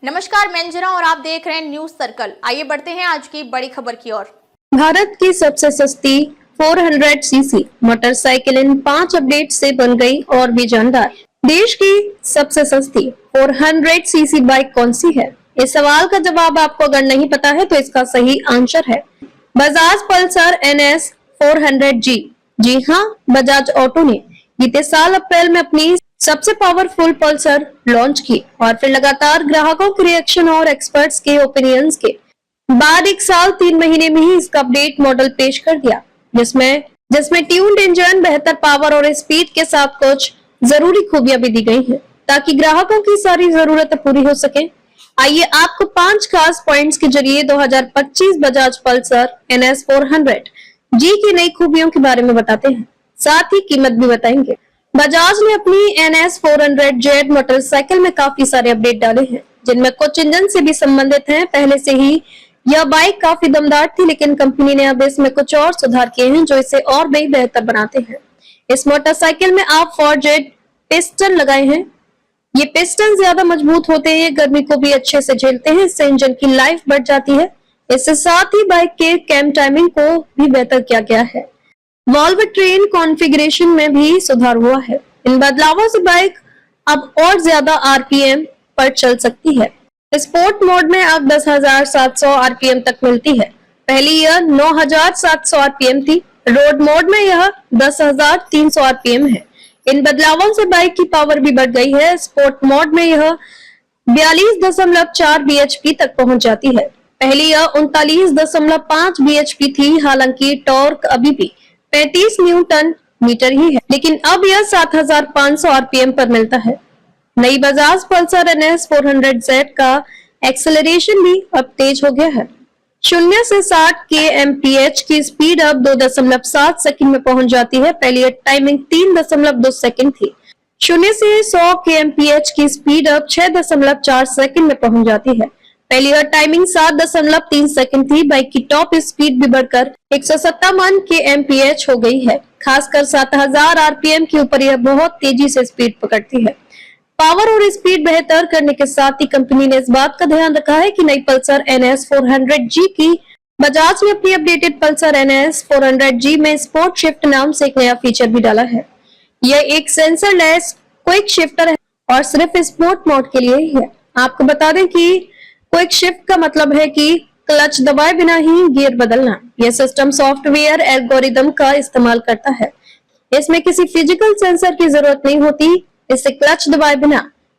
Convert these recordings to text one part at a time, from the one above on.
नमस्कार, मैं अंजना और आप देख रहे हैं न्यूज सर्कल। आइए बढ़ते हैं आज की बड़ी खबर की ओर। भारत की सबसे सस्ती 400 सीसी मोटरसाइकिल इन 5 अपडेट से बन गई और भी जानदार। देश की सबसे सस्ती 400 सीसी बाइक कौन सी है? इस सवाल का जवाब आपको अगर नहीं पता है तो इसका सही आंसर है बजाज पल्सर NS 400G। जी हाँ, बजाज ऑटो ने बीते साल अप्रैल में अपनी सबसे पावरफुल पल्सर लॉन्च की और फिर लगातार ग्राहकों के रिएक्शन और एक्सपर्ट्स के ओपिनियंस के बाद 1 साल 3 महीने में ही इसका अपडेट मॉडल पेश कर दिया, जिसमें ट्यून्ड इंजन, बेहतर पावर और स्पीड के साथ कुछ जरूरी खूबियां भी दी गई हैं ताकि ग्राहकों की सारी जरूरतें पूरी हो सके। आइए आपको 5 खास पॉइंट्स के जरिए 2025 बजाज पल्सर NS 400G की नई खूबियों के बारे में बताते हैं, साथ ही कीमत भी बताएंगे। बजाज ने अपनी NS 400Z मोटरसाइकिल में काफी सारे अपडेट डाले हैं, जिनमें कुछ इंजन से भी संबंधित हैं। पहले से ही यह बाइक काफी दमदार थी, लेकिन कंपनी ने अब इसमें कुछ और सुधार किए हैं जो इसे और भी बेहतर बनाते हैं। इस मोटरसाइकिल में आप फॉरजेट पिस्टन लगाए हैं। ये पिस्टन ज्यादा मजबूत होते हैं, गर्मी को भी अच्छे से झेलते हैं, इससे इंजन की लाइफ बढ़ जाती है। इससे साथ ही बाइक के कैम टाइमिंग को भी बेहतर किया गया है। वॉल्व ट्रेन कॉन्फ़िगरेशन में भी सुधार हुआ है। इन बदलावों से बाइक अब और ज्यादा RPM पर चल सकती है। स्पोर्ट मोड में अब 10,700 RPM तक मिलती है। पहले यह 9,700 RPM थी। रोड मोड में यह 10,300 RPM है। इन बदलावों से बाइक की पावर भी बढ़ गई है। स्पोर्ट मोड में यह 42.4 bhp तक पहुंच जाती है। पहले यह 39.5 bhp थी। हालांकि टॉर्क अभी भी 35 न्यूटन मीटर ही है, लेकिन अब यह 7,500 RPM पर मिलता है। नई बजाज पल्सर NS 400Z का एक्सेलरेशन भी अब तेज हो गया है। 0 से 60 kmph की स्पीड अब 2.7 सेकंड में पहुंच जाती है। पहले यह टाइमिंग 3.2 सेकंड थी। 0 से 100 kmph की स्पीड अब 6.4 सेकंड में पहुंच जाती है। पहले यह टाइमिंग 7.3 सेकंड थी। बाइक की टॉप स्पीड भी बढ़कर 157 kmph हो गई है। खासकर 7,000 RPM के ऊपर यह बहुत तेजी से स्पीड पकड़ती है। पावर और स्पीड बेहतर करने के साथ ही कंपनी ने इस बात का ध्यान रखा है कि नई पल्सर NS 400G की बजाज ने अपनी अपडेटेड पल्सर NS 400G में स्पोर्ट शिफ्ट नाम से एक नया फीचर भी डाला है। यह एक सेंसरलेस क्विक शिफ्टर है और सिर्फ स्पोर्ट मोड के लिए ही है। आपको बता दें कि क्विक शिफ्ट का मतलब है कि क्लच दबाए बिना ही गियर बदलना। यह सिस्टम सॉफ्टवेयर एल्गोरिदम का इस्तेमाल करता है। इसमें किसी फिजिकल सेंसर की जरूरत नहीं होती। इससे क्लच दबाए बिना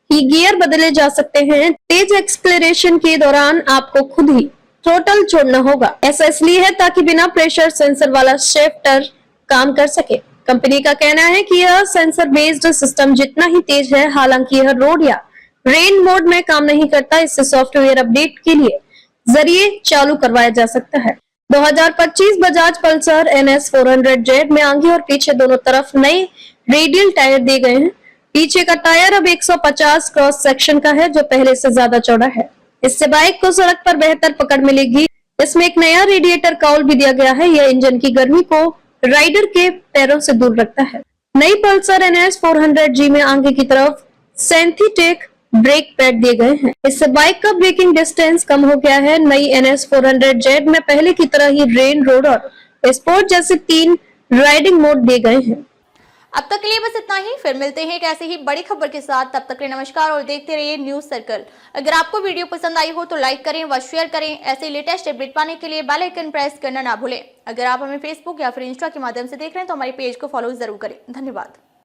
ही गियर बदले जा सकते हैं। तेज एक्सेलरेशन के दौरान आपको खुद ही थ्रोटल छोड़ना होगा। ऐसा इसलिए है ताकि बिना प्रेशर सेंसर वाला शिफ्टर काम कर सके। कंपनी का कहना है कि यह सेंसर बेस्ड सिस्टम जितना ही तेज है, हालांकि यह रोड या रेन मोड में काम नहीं करता। इससे सॉफ्टवेयर अपडेट के लिए जरिए चालू करवाया जा सकता है। 2025 बजाज पल्सर NS 400Z में आगे और पीछे दोनों तरफ नए रेडियल टायर दिए गए हैं। पीछे का टायर अब 150 क्रॉस सेक्शन का है, जो पहले से ज्यादा चौड़ा है। इससे बाइक को सड़क पर बेहतर पकड़ मिलेगी। इसमें एक नया रेडिएटर काउल भी दिया गया है। यह इंजन की गर्मी को राइडर के पैरों से दूर रखता है। नई पल्सर NS 400G में आगे की तरफ सिंथेटिक ब्रेक पैड दिए गए हैं। इससे बाइक का ब्रेकिंग डिस्टेंस कम हो गया है। नई NS 400Z में पहले की तरह ही रेन, रोड और स्पोर्ट जैसे 3 राइडिंग मोड दिए गए हैं। अब तक के लिए बस इतना ही। फिर मिलते हैं एक ऐसे ही बड़ी खबर के साथ। तब तक के लिए नमस्कार और देखते रहिए न्यूज सर्कल। अगर आपको वीडियो पसंद आई हो तो लाइक करें व शेयर करें। ऐसे लेटेस्ट अपडेट पाने के लिए बेल आइकन प्रेस करना ना भूलें। अगर आप हमें फेसबुक या फिर इंस्टा के माध्यम से देख रहे हैं तो हमारे पेज को फॉलो जरूर करें। धन्यवाद।